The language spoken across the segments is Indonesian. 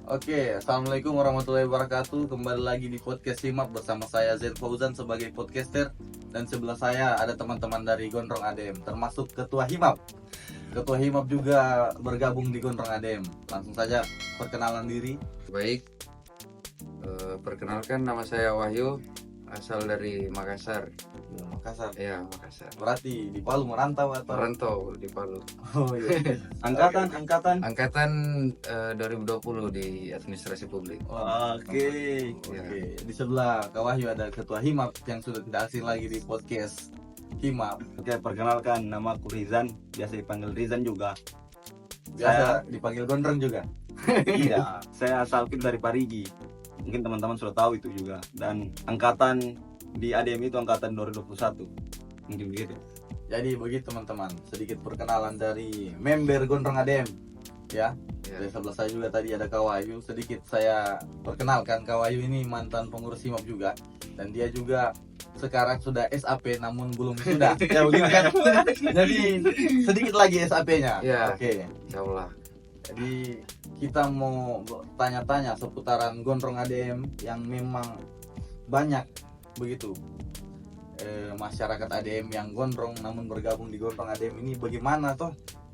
Oke, assalamualaikum warahmatullahi wabarakatuh. Kembali lagi di podcast Himap bersama saya Zain Fauzan sebagai podcaster. Dan sebelah saya ada teman-teman dari Gondrong ADM, termasuk Ketua Himap. Ketua Himap juga bergabung di Gondrong ADM. Langsung saja perkenalan diri. Baik, perkenalkan nama saya Wahyu, asal dari Makassar. Makassar. Ya, Makassar. Berarti di Palu merantau atau? Merantau di Palu. Oh iya. Angkatan. Angkatan 2020 di Administrasi Publik. Oke. Di sebelah Kak Wahyu ada Ketua Himap yang sudah tidak asing lagi di podcast Himap. Oke, perkenalkan, nama aku Rizan, biasa dipanggil Rizan juga. Biasa dipanggil Gondrong juga. Iya, saya asalku dari Parigi. Mungkin teman-teman sudah tahu itu juga. Dan angkatan di ADM itu angkatan 2021. Mungkin begitu. Jadi begitu teman-teman, sedikit perkenalan dari member Gondrong ADM ya. Ya. Dari sebelah saya juga tadi ada Kak Wahyu. Sedikit saya perkenalkan, Kak Wahyu ini mantan pengurus Himap juga. Dan dia juga sekarang sudah SAP namun belum sudah. Ya begitu kan. Jadi sedikit lagi SAP-nya. Ya. Oke. Insyaallah. Jadi kita mau tanya-tanya seputaran Gondrong ADM yang memang banyak begitu. Masyarakat ADM yang gondrong namun bergabung di Gondrong ADM ini bagaimana toh?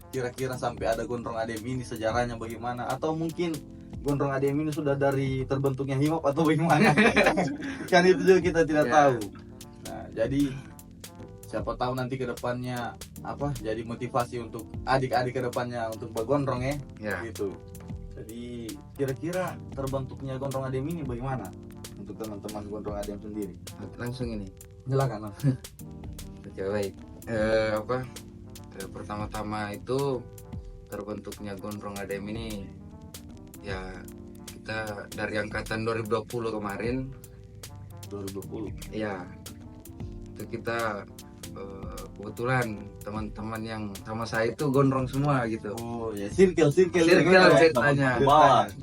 Kira-kira sampai ada Gondrong ADM ini sejarahnya bagaimana? Atau mungkin Gondrong ADM ini sudah dari terbentuknya Himap atau bagaimana? Kan itu juga kita tidak Ya. tahu. Nah, jadi siapa tahu nanti ke depannya apa jadi motivasi untuk adik-adik ke depannya untuk bergondrong ya. Ya. Gitu. Jadi kira-kira terbentuknya Gondrong ADM ini bagaimana untuk teman-teman Gondrong ADM sendiri? Langsung ini. Silakan. Oke, baik. Pertama-tama itu terbentuknya Gondrong ADM ini ya kita dari angkatan 2020 kemarin. 2020. Ya, itu kita kebetulan teman-teman yang sama saya itu gondrong semua gitu. Oh ya, circle Ceritanya.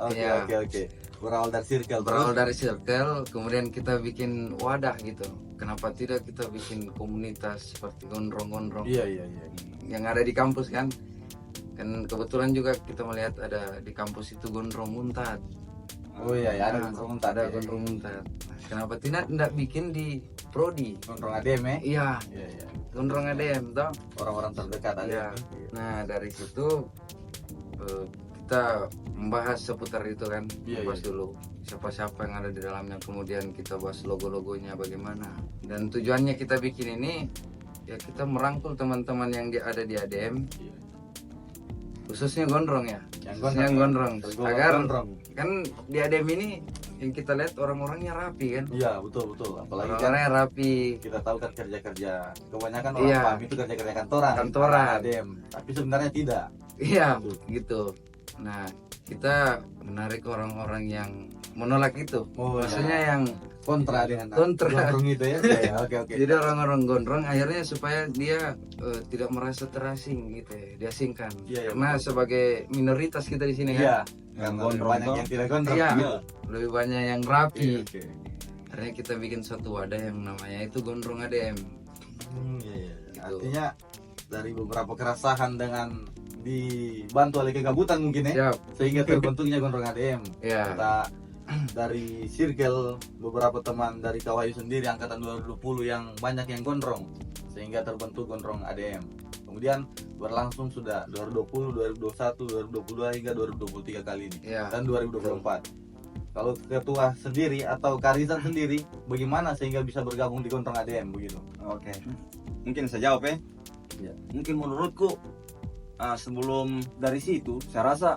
Oke, Iya. oke. Berawal dari circle. Berawal dari circle, kemudian kita bikin wadah gitu. Kenapa tidak kita bikin komunitas seperti gondrong-gondrong Iya. yang ada di kampus kan? Kan kebetulan juga kita melihat ada di kampus itu gondrong muntat. Oh iya, ya, ada Nah, Gondrong Muntat. Ada gondrong muntat. Nah, kenapa tidak bikin di prodi? Gondrong ADM ya. Iya, Iya. gondrong ADM toh. Orang-orang terdekat Iya. ADM. Nah, dari situ kita membahas seputar itu kan. Iya, Bahas iya. dulu siapa-siapa yang ada di dalamnya, kemudian kita bahas logo-logonya bagaimana. Dan tujuannya kita bikin ini ya kita merangkul teman-teman yang ada di ADM, Iya. khususnya gondrong ya. Yang Khususnya gondrong. Tergolong Agar gondrong. kan di ADM ini yang kita lihat orang-orangnya rapi kan. Iya, betul. Apalagi kan Orang-orangnya rapi. kita tahu kan kerja-kerja kebanyakan orang Iya. paham itu kerja-kerja kantoran. Kantoran. ADM. Tapi sebenarnya tidak. Iya, gitu. Nah, kita menarik orang-orang yang menolak itu. Oh, Maksudnya ya. yang Kontra dengan Kontra. gondrong itu ya. Iya, oke. jadi orang-orang gondrong akhirnya supaya dia tidak merasa terasing gitu ya, diasingkan. Iya, Karena betul. sebagai minoritas kita di sini Iya. kan. Yang gondrong banyak toh. yang tidak gondrong. Iya, Iya. lebih banyak yang rapi. Oke. Akhirnya kita bikin satu wadah yang namanya itu Gondrong ADM. Iya. Gitu. Artinya dari beberapa keresahan dengan dibantu oleh kegabutan mungkin ya, Siap. sehingga terbentuknya Gondrong ADM. Ya. Kita dari circle beberapa teman dari Kawayu sendiri angkatan 2020 yang banyak yang gondrong sehingga terbentuk Gondrong ADM. Kemudian berlangsung sudah 2020, 2021, 2022 hingga 2023 kali ini Ya. dan 2024. Kalau ketua sendiri atau Karizan sendiri bagaimana sehingga bisa bergabung di Gondrong ADM begitu? Oke. Mungkin saya jawab ya. Iya. Mungkin menurutku sebelum dari situ saya rasa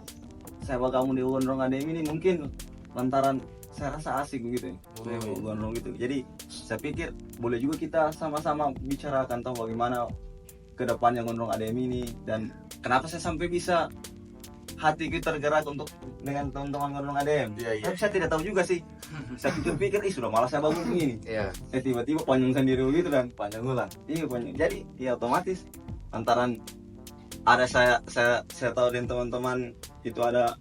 saya bergabung di Gondrong ADM ini mungkin lantaran saya rasa asik gitu ya. Saya Oh. gondrong gitu. Jadi saya pikir boleh juga kita sama-sama bicarakan tahu bagaimana kedepannya Gondrong ADM ini dan kenapa saya sampai bisa hatiku tergerak untuk dengan teman-teman Gondrong ADM. Iya. Tapi saya tidak tahu juga sih. Saya pikir sudah malas saya bangun begini. Ya. Tiba-tiba panjang sendiri begitu dan Panjang ulang. iya panjang. Jadi ya otomatis antaran ada saya tahu dan teman-teman itu ada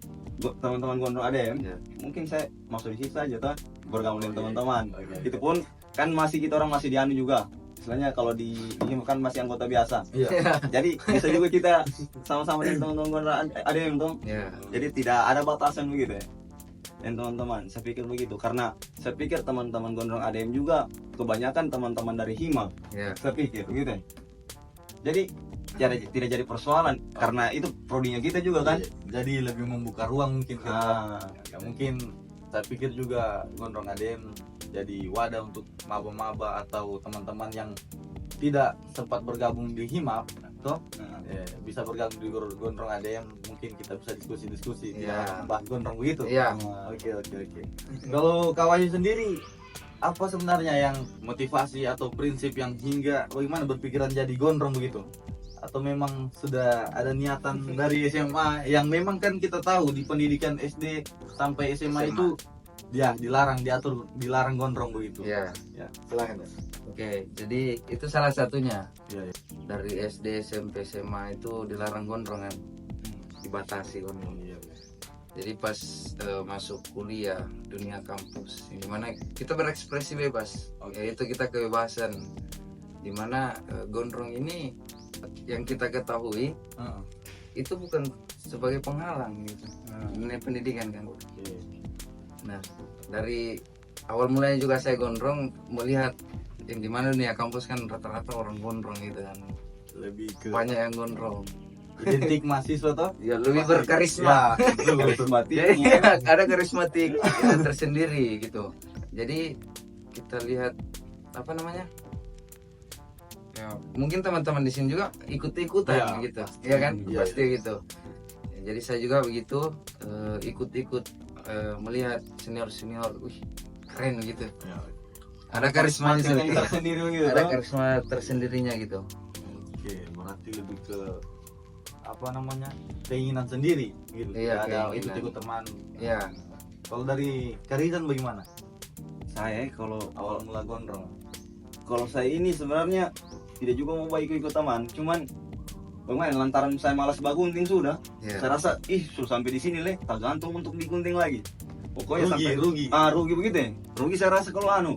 teman-teman Gondrong ADM. Ya. Mungkin saya masuk di situ aja tuh bergaul dengan Oh, iya. teman-teman. Oke. Itu pun kan masih kita orang masih dianu juga. Istilahnya kalau di kan masih anggota biasa. Iya. Jadi bisa juga kita sama-sama dengan teman-teman Gondrong ADM tuh. Ya. Jadi tidak ada batasan begitu ya. dan teman-teman. Saya pikir begitu karena saya pikir teman-teman gondrong ADM juga kebanyakan teman-teman dari Hima. Ya. Saya pikir gitu. Jadi tidak jadi persoalan karena itu prodinya kita juga kan. Jadi lebih membuka ruang mungkin ke Ah, ya, mungkin saya pikir juga gondrong ADM jadi wadah untuk maba-maba atau teman-teman yang tidak sempat bergabung di Himap toh bisa bergabung di gondrong ADM, mungkin kita bisa diskusi-diskusi Iya. bahas gondrong begitu. Iya. Oke. Kalau Kak Wahyu sendiri apa sebenarnya yang motivasi atau prinsip yang hingga bagaimana berpikiran jadi gondrong begitu? Atau memang sudah ada niatan dari SMA yang memang kan kita tahu di pendidikan SD sampai SMA itu ya dilarang gondrong begitu. Ya. Ya, silakan. Oke, jadi itu salah satunya. Ya. Dari SD, SMP, SMA itu dilarang gondrong kan, dibatasi gondrong. Iya. Jadi pas masuk kuliah dunia kampus, dimana kita berekspresi bebas, yaitu kita kebebasan. Dimana gondrong ini yang kita ketahui itu bukan sebagai penghalang gitu, dunia pendidikan kan. Nah, dari awal mulanya juga saya gondrong melihat yang dimana dunia kampus kan rata-rata orang gondrong gitu kan, Lebih ke banyak yang gondrong. identik mahasiswa toh? Ya lebih berkarisma. Jadi ada karismatik ya, tersendiri gitu. Jadi kita lihat apa namanya? Ya, mungkin teman-teman di sini juga ikut-ikutan Ya, gitu. Ya kan? Iya, Pasti gitu. Ya, jadi saya juga begitu ikut-ikut melihat senior-senior, keren gitu. Ya. Ada karisma tersendiri gitu. Ada karisma tersendirinya gitu. Oke, berarti lebih ke apa namanya? Keinginan sendiri gitu. Iya, Tidak ada keinginan. ikut-ikut teman. Ya, Kalau dari Karizan bagaimana? Saya kalau Awal mula gondrong. saya ini sebenarnya tidak juga mau ikut teman, cuman bagaimana lantaran saya malas bagunting sudah. ya. Saya rasa sudah sampai di sini leh, tak gantung untuk digunting lagi. Pokoknya sampai rugi. rugi begitu ya. Rugi saya rasa kalau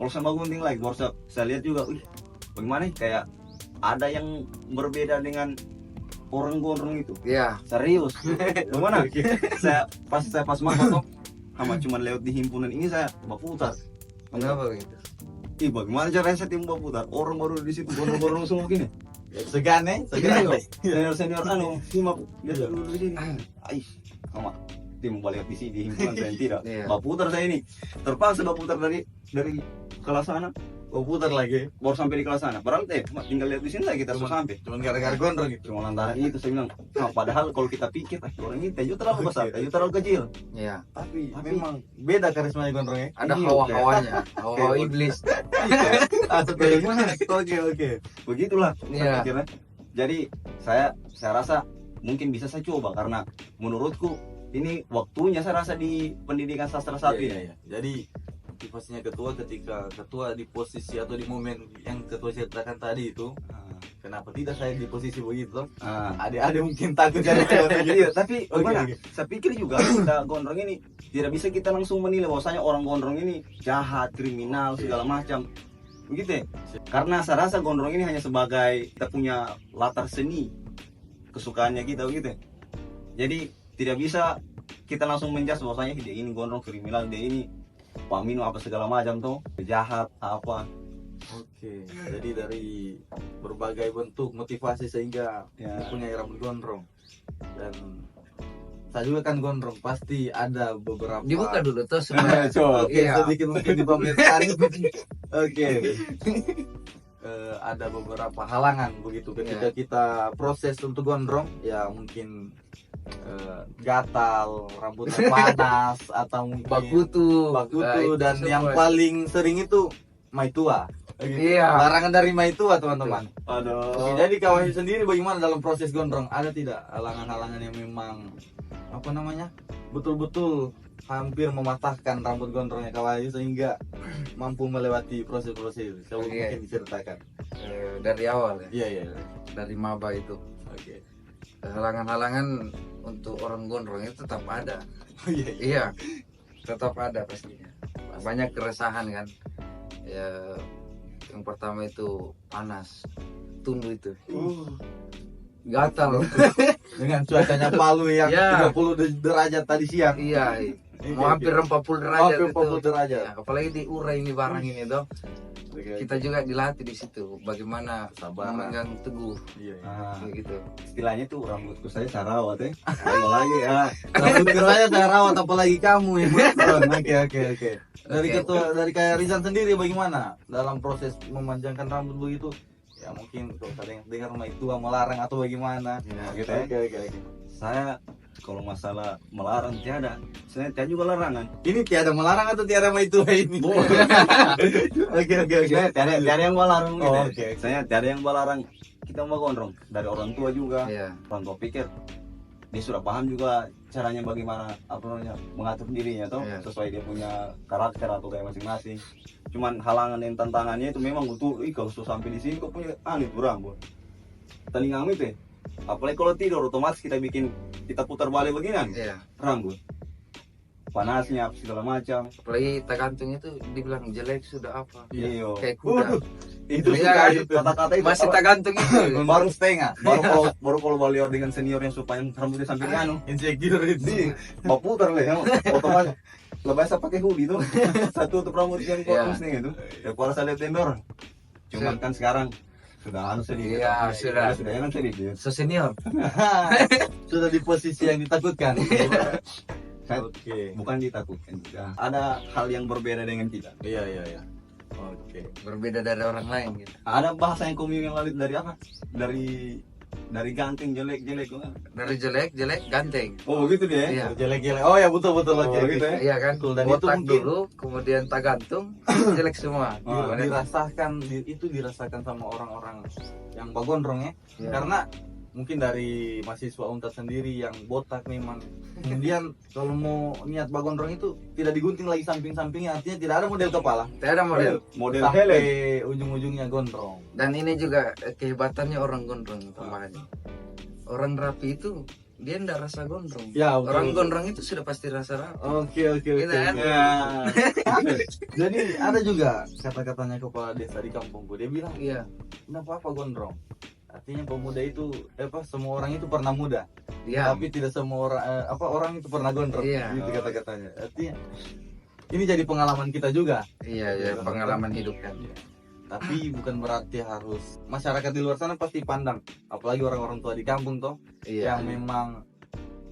saya bagunting lagi, baru saya lihat juga, bagaimana kayak ada yang berbeda dengan orang gondrong itu. Ya, Serius. Bagaimana? saya pas masuk cuman lewat di himpunan ini saya berputar. mengapa gitu? Bagaimana caranya saya tim berputar? Orang baru di situ gondrong-gondrong semua gini. Segan Senior Hima biasa dulu di sini. Tim balik di sini di himpunan saya tidak. Iya. Berputar saya ini. Terpaksa berputar dari kelas sana. putar lagi. Baru sampai di kelas sana. Padahal tinggal lihat di sini lagi kita sudah sampai. Cuman gara-gara gondrong gitu. Cuma lantaran itu saya bilang, padahal kalau kita pikir orang ini Tejo terlalu besar, Tejo terlalu kecil. Ya, Tapi memang beda karismanya gondrongnya. ada Iya, hawa-hawanya, hawa iblis. Atau bagaimana? Oke. Begitulah Iya. saya pikirnya. Jadi saya rasa mungkin bisa saya coba karena menurutku ini waktunya saya rasa di pendidikan sastra satu ini. Iya. Jadi motivasinya ketika ketua di posisi atau di momen yang ketua ceritakan tadi itu, kenapa tidak saya di posisi begitu? Adik-adik mungkin takut jadi Iya, tapi bagaimana? Oke. Saya pikir juga kita gondrong ini tidak bisa kita langsung menilai bahwasanya orang gondrong ini jahat, kriminal, segala macam. Begitu ya? Karena saya rasa gondrong ini hanya sebagai kita punya latar seni, kesukaannya kita begitu ya? Jadi tidak bisa kita langsung menjudge bahwasanya dia ini gondrong, kriminal, dia ini pamino apa segala macam tuh, jahat apa. Oke, jadi dari berbagai bentuk motivasi sehingga punya rambut gondrong. Dan saya juga kan gondrong, pasti ada beberapa. Dibuka dulu tuh sebenarnya. Oke, Iya. sedikit mungkin dipamerkan. Oke. Ada beberapa halangan begitu ketika kita proses untuk gondrong, ya mungkin gatal, rambutnya panas atau mungkin Bakutu. bakutu Nah, dan itu yang semua. paling sering itu maitua. Iya. Larangan dari maitua, teman-teman. Aduh. Oke, jadi kawan sendiri bagaimana dalam proses gondrong? Ada tidak halangan-halangan yang memang apa namanya? Betul-betul hampir mematahkan rambut gondrongnya kawan sehingga mampu melewati proses-proses itu. Coba Iya. mungkin diceritakan. Dari awal ya, Iya. dari maba itu. Oke. Halangan-halangan untuk orang gondrong itu tetap ada. Oh iya. Iya, tetap ada pastinya. Banyak keresahan kan. Ya, yang pertama itu panas, tunduk itu, gatal. Dengan cuacanya Palu yang Iya. 30 derajat tadi siang. Iya, mau hampir 40 derajat Hampir itu. 40 derajat. Ya, apalagi diurai ini barang ini toh. Oke. Kita juga dilatih di situ bagaimana Sabar. memegang teguh Iya, iya. kayak gitu. Istilahnya tuh rambutku saya sarawat lagi ya. Rambut saya rawat apalagi kamu ya. Oke. Dari Oke. ketua dari kayak Rizan sendiri bagaimana dalam proses memanjangkan rambut begitu? Ya mungkin kalau kalian dengar rumah tua melarang atau bagaimana? Ya, gitu ya. Oke. Saya kalau masalah melarang tiada, saya tiada juga larangan. Ini tiada melarang atau tiada mai tua ini? Oke. Saya tiada yang melarang gitu. Oh, oke. Saya tiada yang melarang. Kita mau gondrong dari orang tua juga. Iya. Orang tua pikir dia sudah paham juga caranya bagaimana apa namanya mengatur dirinya tuh Iya. sesuai dia punya karakter atau kayak masing-masing. Cuman halangan dan tantangannya itu memang butuh. Kalau sudah sampai di sini kok punya itu rambut. Telingamu itu ya. Apalagi kalau tidur otomatis kita putar balik begini Iya. rambut. Panasnya segala macam. Apalagi tergantung itu dibilang jelek sudah apa. Iya. Kayak kuda. Itu Iya, suka itu. kata-kata itu. Masih tergantung itu. Baru setengah. baru kalau balior dengan senior yang supaya rambutnya sampai anu. Insecure itu. Di mau putar lah ya. Otomatis lebih saya pakai hoodie tuh. Satu tutup rambut yang Iya. potong nih itu. Ya kalau saya lihat tendor. Cuman kan sekarang sudah anu sedikit. Iya, sudah. Sudah enak sedikit. So senior. Sudah di posisi yang ditakutkan. Saya Oke. bukan ditakutkan juga. Ada hal yang berbeda dengan kita. Iya. Oke. Berbeda dari orang lain gitu. Ada bahasa yang komuni yang lalit dari apa? Dari ganteng jelek. Dari jelek ganteng. Oh gitu dia. Iya. Jelek-jelek. Oh ya betul. Oh, Oke. gitu ya. Iya kan? Betul, dan itu Botak mungkin- dulu, kemudian tak gantung, jelek semua. Oh, Gimana? Dirasakan sama orang-orang yang bagondrong ya. Iya. Karena mungkin dari mahasiswa Untar sendiri yang botak memang. Kemudian kalau mau niat bagondrong itu tidak digunting lagi samping-sampingnya, artinya tidak ada model kepala. Tidak ada model. Model Sampai Helen. ujung-ujungnya gondrong. Dan ini juga kehebatannya orang gondrong tambahannya. Orang rapi itu dia ndak rasa gondrong. Ya, betul, Orang betul. gondrong itu sudah pasti rasa rapi. Oke. Gitu kan? Ya. Jadi ada juga kata-katanya kepala desa di kampungku. Dia bilang, Iya. "Enggak apa-apa gondrong." Artinya pemuda itu semua orang itu pernah muda. Iya. Tapi tidak semua orang itu pernah gondrong. Iya. Gitu kata-katanya. Artinya ini jadi pengalaman kita juga. Iya, ya, pengalaman hidup kan. Tapi bukan berarti harus masyarakat di luar sana pasti pandang, apalagi orang-orang tua di kampung toh Iya. yang memang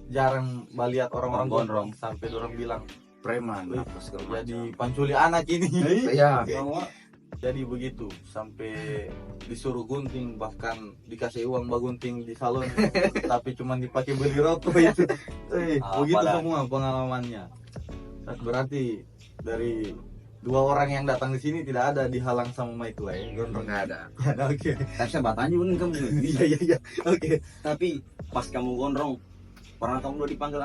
jarang melihat orang-orang Orang gondrong sampai orang bilang Preman Wih, apa segala jadi macam. panculi anak ini. Iya. Jadi begitu sampai disuruh gunting, bahkan dikasih uang bagunting di salon tapi cuma dipakai beli rokok itu. Begitu Apalah. semua pengalamannya. Berarti dari dua orang yang datang di sini tidak ada dihalang sama Mike ya gondrong. Nggak ada. Oke. Tapi saya bertanya juga nih kamu. Iya. Oke. Tapi pas kamu gondrong, pernah kamu udah dipanggil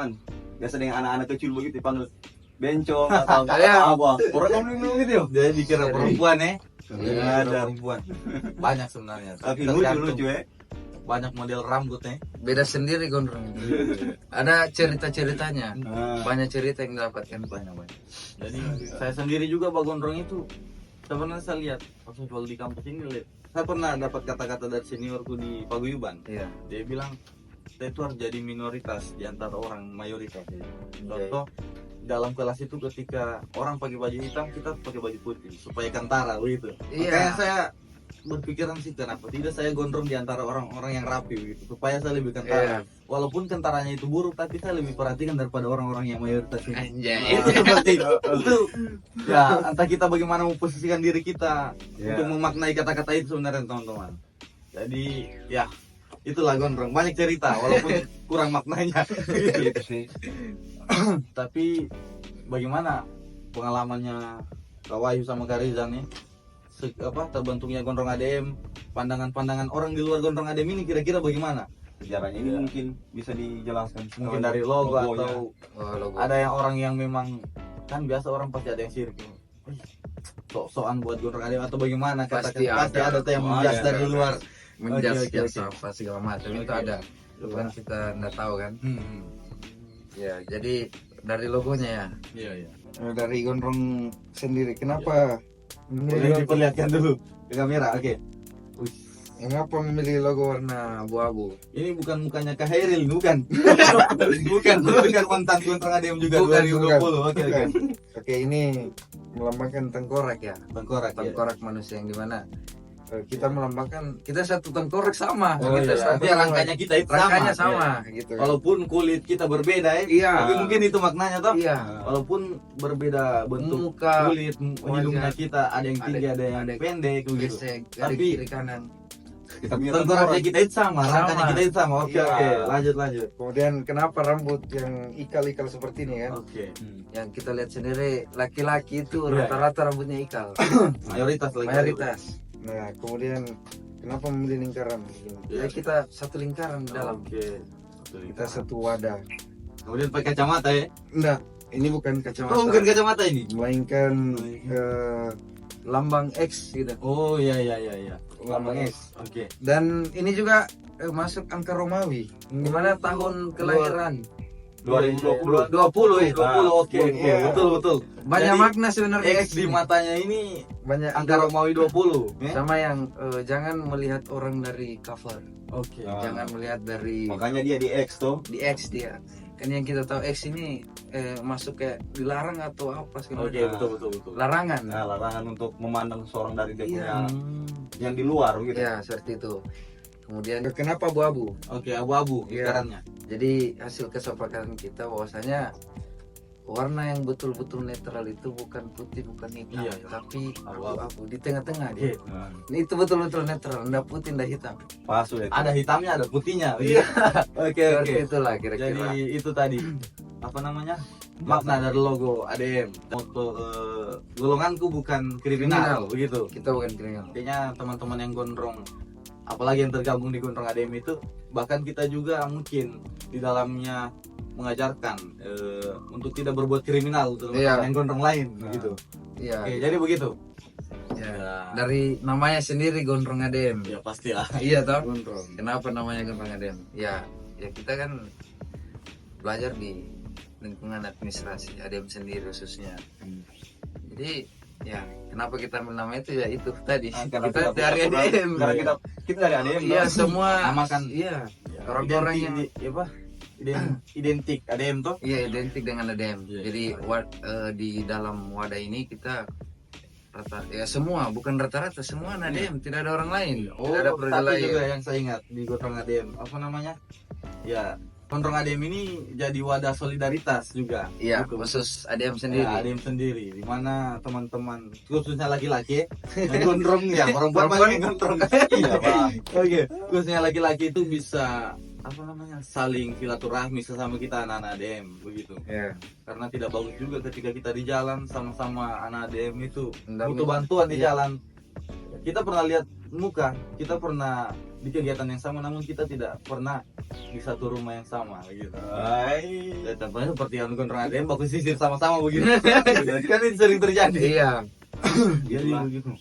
biasa dengan anak-anak kecil begitu dipanggil bencong atau Iya. apa? Orang kamu bilang gitu ya? Jadi dikira Jadi- perempuan ya. Iya, Ada perempuan. Banyak sebenarnya. Tapi Tergantung. lucu ya. Banyak model rambutnya. Beda sendiri gondrong. Ada cerita-ceritanya. Nah, Banyak cerita yang didapatkan. Banyak. Jadi saya sendiri juga bagondrong itu sebenarnya saya lihat pas jual di kampus ini lihat. Saya pernah dapat kata-kata dari seniorku di Paguyuban. Iya. Dia bilang kita itu harus jadi minoritas di antara orang mayoritas. Contoh dalam kelas itu ketika orang pakai baju hitam kita pakai baju putih supaya kentara begitu. Iya. Makanya saya berpikiran sih kenapa tidak saya gondrong di antara orang-orang yang rapi begitu supaya saya lebih kentara. Iya. Walaupun kentaranya itu buruk tapi saya lebih perhatikan daripada orang-orang yang mayoritas ini. Anjay. Itu seperti itu. Ya, entah kita bagaimana memposisikan diri kita Ya. untuk memaknai kata-kata itu sebenarnya teman-teman. Jadi ya itulah gondrong, banyak cerita walaupun kurang maknanya. gitu sih. Tapi bagaimana pengalamannya Kak Wahyu sama Kak Rizan nih? Terbentuknya gondrong ADM, pandangan-pandangan orang di luar gondrong ADM ini kira-kira bagaimana? Sejarahnya ini mungkin bisa dijelaskan. Mungkin dari logo Logonya. atau Oh, logo. ada yang orang yang memang kan biasa orang pasti ada yang sirik. Sok-sokan buat gondrong ADM atau bagaimana? Pasti Pasti ada. ada tuh yang Oh, menjas ada, dari ada. luar. Menjas Oke. apa segala macam itu Oke. ada. Itu kan kita nggak tahu kan. Hmm. Ya, jadi dari logonya ya. Iya. Dari gondrong sendiri. Kenapa? Boleh diperlihatkan dulu ke kamera, oke. Mengapa memilih logo warna abu-abu? Ini bukan mukanya Kak Hairil, bukan. bukan mantan Gondrong ADM juga Bukan, 2020. Oke. Oke, ini melambangkan tengkorak ya. Tengkorak. Ya. Tengkorak manusia yang dimana kita melambangkan kita satu tengkorak sama. Oh kita iya, satu artinya rangkanya kita itu rangkanya sama. sama Iya. gitu. Walaupun kulit kita berbeda ya. Iya. Tapi mungkin itu maknanya toh. Iya. Walaupun berbeda bentuk Muka, kulit, hidungnya kita ada yang tinggi, ada yang pendek begitu. gesek, ada Tapi- kiri kanan. Kita punya Tengkoraknya kita itu sama, rangkanya kita itu sama. Oke, Iya. lanjut. Kemudian kenapa rambut yang ikal-ikal seperti ini kan? Oke. Yang kita lihat sendiri laki-laki itu Iya. rata-rata rambutnya ikal. Mayoritas lagi. Mayoritas. Nah, kemudian kenapa memilih lingkaran? Iya. Ya kita satu lingkaran di dalam. Oke. Kita satu wadah. Kemudian pakai kacamata ya. Enggak, ini bukan kacamata. Oh, bukan kacamata ini. Melainkan lambang X gitu. Oh, iya. Lambang X. Oke. Dan ini juga masuk angka Romawi. Gimana tahun kelahiran? 2020. 20 ya, 20. Oke, Iya. betul. Banyak Jadi, makna sebenarnya X di matanya ini banyak angka Romawi 20. Ya? sama yang jangan melihat orang dari cover. Oke. Ah. Jangan melihat dari Makanya dia di X tuh. di X dia. Kan yang kita tahu X ini masuk kayak dilarang atau apa segala Oke, macam. betul. Larangan. Nah, larangan untuk memandang seorang dari dia Iya. punya yang di luar gitu. Ya, seperti itu. Kemudian kenapa abu-abu? Oke, abu-abu Iya. lingkarannya. Jadi hasil kesepakatan kita bahwasanya warna yang betul-betul netral itu bukan putih, bukan hitam, Iya. tapi Abu-abu. abu-abu di tengah-tengah Oke. dia. Nah, Ini itu betul-betul netral, enggak putih, enggak hitam. pas udah itu. Ada hitamnya, ada putihnya. Iya. Oke. Seperti itulah kira-kira. Jadi itu tadi apa namanya? Makna dari logo ADM. Untuk golonganku bukan kriminal, Kriminal. begitu. Kita bukan kriminal. Artinya teman-teman yang gondrong, apalagi yang tergabung di Gondrong ADM itu, bahkan kita juga mungkin di dalamnya mengajarkan untuk tidak berbuat kriminal untuk Iya. teman-teman yang gondrong lain, Nah. begitu. Iya. Oke, jadi begitu. Ya. Ya, Dari namanya sendiri Gondrong ADM. ya pastilah. Iya toh. Gondrong. Kenapa namanya Gondrong ADM? Ya kita kan belajar di lingkungan administrasi ADM sendiri khususnya. Jadi ya kenapa kita ambil nama itu ya itu tadi. Karena Kita dari punya- ADM. Karena kita dari ADM. Iya dong. semua. Nama kan- Iya. Orang-orang yang identik ADM tuh. iya identik dengan ADM. Iya. Jadi di dalam wadah ini kita rata ya semua bukan rata-rata semua ADM, tidak ada orang lain. Oh, Tidak ada periode tapi lain. juga yang saya ingat di Gondrong ADM, apa namanya? Ya, Gondrong ADM ini jadi wadah solidaritas juga. Iya, Gitu. khusus ADM sendiri. Ya, ADM sendiri, di mana teman-teman khususnya laki-laki yang gondrong ya, perempuan Perempuan. banyak yang gondrong. Iya, Bang. Oke, khususnya laki-laki itu bisa apa namanya? Saling silaturahmi sesama kita anak-anak ADM begitu. Iya. Karena tidak bagus juga ketika kita di jalan sama-sama anak ADM itu Nggak butuh bisa. bantuan di Iya. jalan. Kita pernah lihat muka, kita pernah di kegiatan yang sama, namun kita tidak pernah di satu rumah yang sama begitu. Hai. Ya, contohnya seperti yang Gondrong ADM baku sisir sama-sama begitu. Kan ini sering terjadi. Iya. Jadi begitu.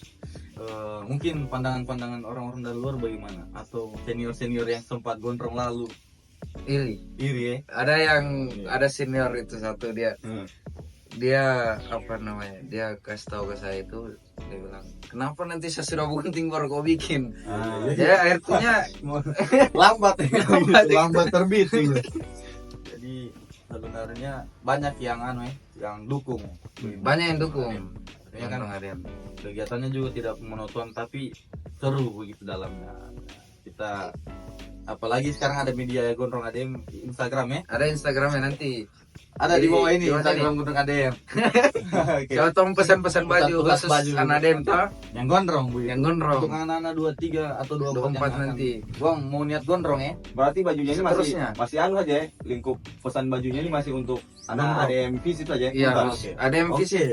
Mungkin pandangan-pandangan orang-orang dari luar bagaimana? Atau senior-senior yang sempat gondrong lalu Iri. iri ya? Ada yang Iya. ada senior itu satu dia apa namanya? Dia kasih tahu ke saya itu dia bilang, "Kenapa nanti saya sudah bunting baru kau bikin?" Ah, Ya artinya lambat ya. Lambat terbit gitu. Jadi sebenarnya banyak yang yang dukung. banyak yang dukung. Ya kan, Gondrong ADM. kegiatannya juga tidak monoton tapi seru begitu dalamnya. Kita apalagi sekarang ada media Gondrong ADM Instagram ya. Ada Instagramnya nanti. Ada di bawah ini Di bawah Instagram Gondrong ADM. Oke. Kalau tong pesan-pesan baju Pesan-pesan khusus baju. anak ADM toh, Yang gondrong bu. yang gondrong. Untuk anak-anak 23 atau 24 24 nanti. Bang mau niat gondrong ya. Berarti bajunya ini masih Seterusnya. masih anu aja ya. Lingkup pesan bajunya ini masih untuk anak Gondrong. ADM visit aja. Iya, Bukan? Oke. ADM Oke. fisik.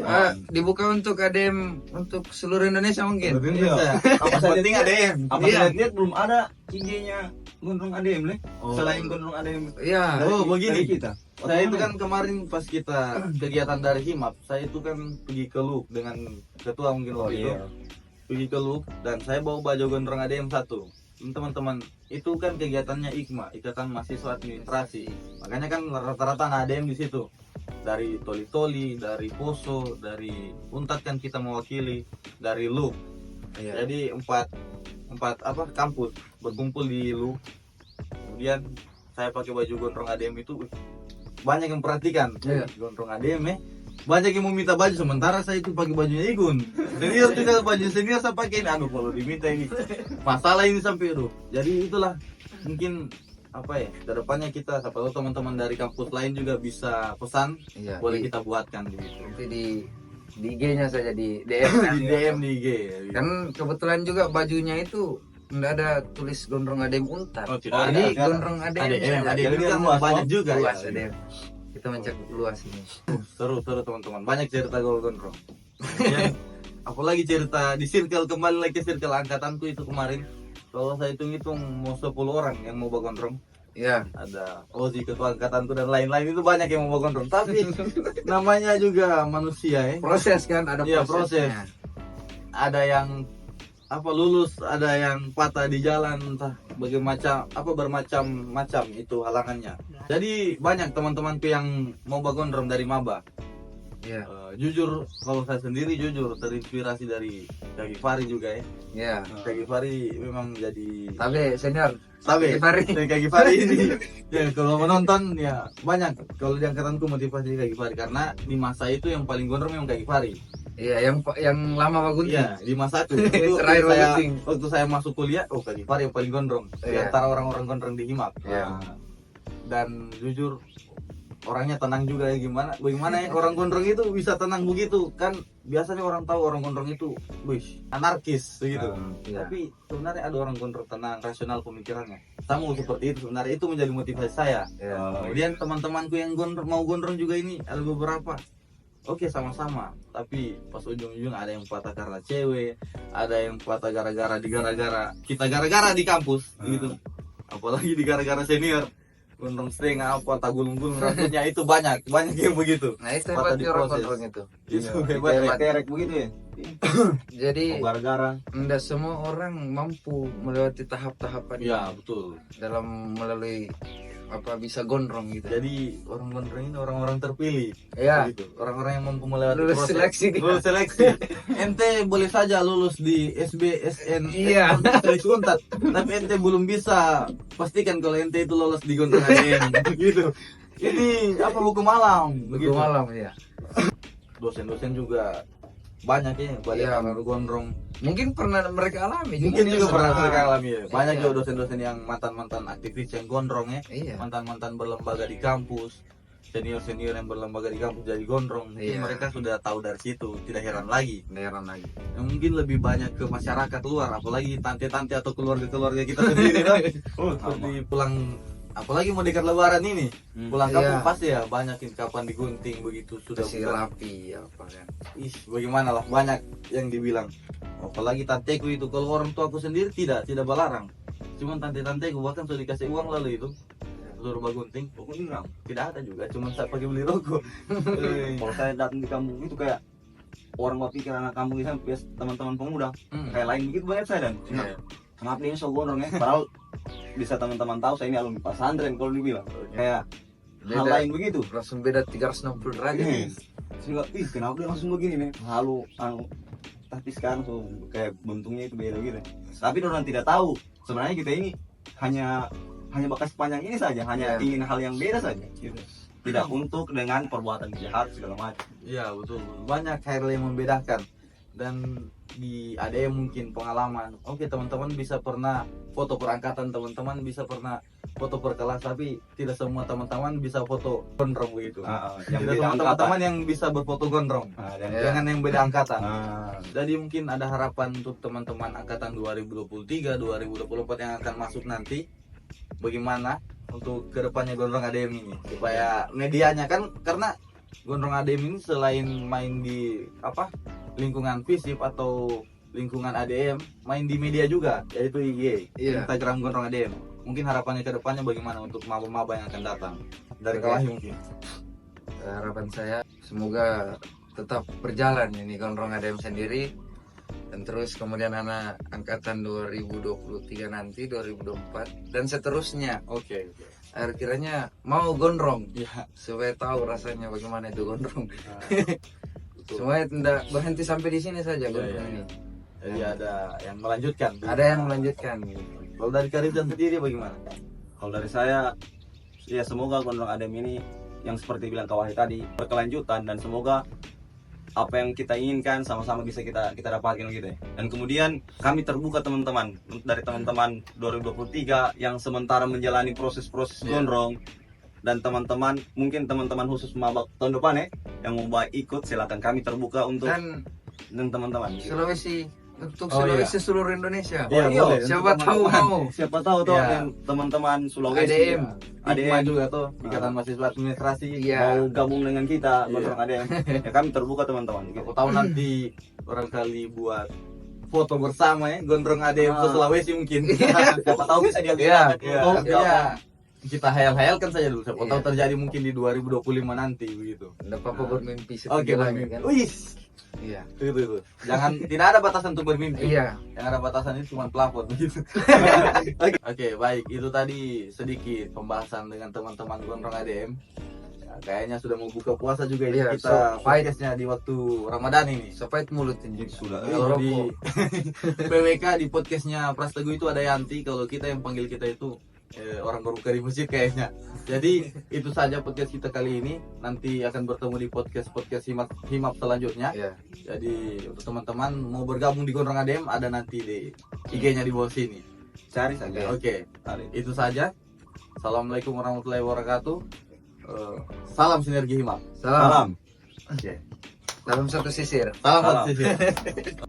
Dibuka untuk ADM untuk seluruh Indonesia mungkin. Iya. Apa saya penting lihat- ADM. Apa Iya. saya lihat belum ada IG-nya Gondrong ADM le. Oh. Selain Gondrong ADM. Iya. Oh, begini. dari kita. Saya itu kan kemarin pas kita kegiatan dari Himap, saya itu kan pergi ke Luk dengan ketua mungkin Oh waktu itu. iya. Pergi ke Luk dan saya bawa baju gondrong ADM satu. Teman-teman, itu kan kegiatannya IKMA, Ikatan Mahasiswa Administrasi. Makanya kan rata-rata anak ADM di situ. Dari Toli-Toli, dari Poso, dari Untat kan kita mewakili, dari Luk. Iya. Jadi kampus berkumpul di Lu. Kemudian saya pakai baju gondrong ADM itu, banyak yang perhatikan. Iya. Gondrong ADM banyak yang mau minta baju, sementara saya itu pakai bajunya Igun. Senior juga baju senior saya pakai ini. Aduh, kalau diminta ini masalah ini sampai aduh. Jadi itulah mungkin kedepannya kita, siapa tahu teman-teman dari kampus lain juga bisa pesan, Iya, boleh kita buatkan gitu. nanti di IG-nya saja, di DM. Di DM di IG. Kan kebetulan juga bajunya itu nggak ada tulis gondrong ADM Untar. Oh, tidak Jadi ada. gondrong ADM. ADM saja. itu kan luas, banyak juga ya. Luas ADM. Kita mencakup luas ini. Seru teman-teman, banyak cerita gol gondrong. Ya, apalagi cerita di circle, kembali lagi ke circle angkatanku itu kemarin. Kalau saya hitung-hitung mau 10 orang yang mau bagondrong. Iya. Ada Ozi ketua angkatanku dan lain-lain, itu banyak yang mau bagondrong. Tapi namanya juga manusia ya. Proses kan, ada Iya, prosesnya. Ada yang lulus, ada yang patah di jalan, entah bermacam-macam itu halangannya. Jadi banyak teman-temanku yang mau bagondrong dari maba. Iya. Jujur, kalau saya sendiri jujur terinspirasi dari Kak Gifari juga ya. Iya. Kak Gifari memang jadi Tapi senior, Kak Gifari. Gifari ini ya, kalau menonton ya banyak. Kalau di angkatanku motivasi Kak Gifari, karena di masa itu yang paling gondrong memang Kak Gifari. Iya, yang lama bagunting. Iya, di masa itu Terakhir bagunting. waktu saya masuk kuliah, Kak Gifari yang paling gondrong di Iya. antara orang-orang gondrong di Himak. Iya. Dan jujur orangnya tenang juga ya. Bagaimana ya orang gondrong itu bisa tenang begitu kan? Biasanya orang tahu orang gondrong itu anarkis begitu. Iya. Tapi sebenarnya ada orang gondrong tenang, rasional pemikirannya. Sama seperti itu sebenarnya, itu menjadi motivasi saya. Iya. Kemudian teman-temanku yang mau gondrong juga ini ada beberapa. Oke, sama-sama. Tapi pas ujung-ujung ada yang patah karena cewek, ada yang patah gara-gara kita gara-gara di kampus gitu. Apalagi di gara-gara senior. Gondrong setengah tak gulung-gulung rambutnya, itu banyak yang begitu. Nah, itu Patah hebatnya orang diproses. gondrong itu. Itu Iya, hebat ya. terek begitu ya. Jadi Gara-gara enggak semua orang mampu melewati tahap-tahapan Ya betul. dalam melalui bisa gondrong gitu. Jadi orang gondrong ini orang-orang terpilih. Iya. Gitu. Orang-orang yang mampu melewati Lulus proses. seleksi dia. Lulus seleksi. Ente boleh saja lulus di SBSN. Iya. Seleksi Untar. Tapi ente belum bisa pastikan kalau ente itu lolos di gondrong ADM. Gitu. Ini hukum alam. Begitu malam ya. Dosen-dosen juga banyak ya, banyak Iya. yang gondrong. Mungkin pernah mereka alami. Mungkin juga pernah sama. mereka alami ya. Banyak Iya. juga dosen-dosen yang mantan-mantan aktivis yang gondrong ya. Iya. Mantan-mantan berlembaga di kampus, senior-senior yang berlembaga di kampus jadi gondrong. Mungkin Iya. mereka sudah tahu dari situ, tidak heran lagi. Daerah lagi. Yang mungkin lebih banyak ke masyarakat luar, apalagi tante-tante atau keluarga-keluarga kita sendiri kan. Seperti pulang, apalagi mau dekat lebaran ini, pulang kampung Iya. pasti ya banyak yang kapan digunting begitu sudah Kasih bukan. rapi apa kan. Bagaimana lah, banyak yang dibilang. Apalagi tanteku itu, kalau orang tua aku sendiri tidak balarang. Cuman tante-tanteku bahkan sudah dikasih uang lalu itu suruh bagunting, pokoknya enggak, tidak ada juga, cuman saya pakai beli rokok. kalau saya datang di kampung itu kayak orang berpikir anak kampung itu biasa teman-teman pemuda kayak lain begitu banyak saya dan Iya. kenapa ini so gondrong ya, padahal bisa teman-teman tahu saya ini alumni pesantren kalau dibilang kayak hal Beda. lain begitu. Langsung beda 360 derajat. Sehingga kenapa dia langsung begini nih, halu tapi sekarang tuh kayak bentuknya itu beda gitu. Tapi orang tidak tahu sebenarnya kita ini hanya bakas panjang ini saja, hanya Iya. ingin hal yang beda saja gitu. Tidak untuk dengan perbuatan jahat segala macam. Iya betul, banyak hal yang membedakan. Dan di ADM mungkin pengalaman, oke teman-teman bisa pernah foto perangkatan, teman-teman bisa pernah foto per kelas, tapi tidak semua teman-teman bisa foto gondrong begitu. Yang Tidak beda semua angkatan. teman-teman yang bisa berfoto gondrong Dan Iya. dengan yang beda angkatan. ah, Jadi mungkin ada harapan untuk teman-teman angkatan 2023, 2024 yang akan masuk nanti, bagaimana untuk kedepannya gondrong ADM ini supaya medianya kan, karena gondrong ADM ini selain main di lingkungan FISIP atau lingkungan ADM, main di media juga, yaitu IG, Iya. Instagram gondrong ADM. Mungkin harapannya kedepannya bagaimana untuk maba-maba yang akan datang dari Oke. Kalahi mungkin. Harapan saya semoga tetap berjalan ini gondrong ADM sendiri, dan terus kemudian anak angkatan 2023 nanti 2024 dan seterusnya Oke. akhirnya mau gondrong Ya. supaya tahu rasanya bagaimana itu gondrong. Betul. Semuanya tidak berhenti sampai di sini saja Iya, gondrong iya, ini. Jadi ada yang melanjutkan. Ada yang melanjutkan. Kalau dari Karizan sendiri bagaimana? Kalau dari saya, ya semoga Gondrong ADM ini yang seperti bilang Kak Wahid tadi berkelanjutan, dan semoga apa yang kita inginkan sama-sama bisa kita dapatkan gitu ya. Dan kemudian kami terbuka teman-teman, dari teman-teman 2023 yang sementara menjalani proses-proses Iya. Gondrong, dan teman-teman mungkin teman-teman khusus mabak tahun depan ya yang mau ikut, silakan, kami terbuka untuk Dan dan teman-teman. Sulawesi, untuk Oh, Sulawesi seluruh Indonesia. Iya, iya, boleh. Siapa Untuk tahu teman-teman. mau. Siapa tahu tuh Iya. yang teman-teman Sulawesi, ADM. Hikmah ADM juga tuh Ikatan Mahasiswa Administrasi. Iya. mau gabung dengan kita, Iya. Gondrong ADM, ya kami terbuka teman-teman. Aku tahu nanti barangkali buat foto bersama ya, Gondrong ADM ke Ah. Sulawesi mungkin. Siapa tahu bisa dia Iya, Foto, iya. ya. Kita hayal-hayalkan saja dulu. Siapa tahu Iya. terjadi mungkin di 2025 nanti begitu. Enggak apa-apa bermimpi Oke, setinggi langit bermimpi. kan. Wih, Iya. itu. Jangan, tidak ada batasan untuk bermimpi. Iya. Yang ada batasan itu cuma plafon begitu. Oke, baik. Itu tadi sedikit pembahasan dengan teman-teman Gondrong ADM. Ya, kayaknya sudah mau buka puasa juga ini Iya, kita so, podcastnya di waktu Ramadan ini. Sepait mulut ini. Sudah. Kalau di Rokok. PWK di podcastnya Pras Teguh itu ada Yanti. Kalau kita yang panggil kita itu orang berbuka di masjid kayaknya. Jadi itu saja podcast kita kali ini. Nanti akan bertemu di podcast himap selanjutnya. Iya. Jadi untuk teman-teman mau bergabung di Gondrong ADM ada nanti di IG-nya di bawah sini. Cari saja. Oke, Cari. itu saja. Assalamualaikum warahmatullahi wabarakatuh. Salam sinergi himap. Salam. Salam. Oke. Salam satu sisir. Salam Salam. satu sisi.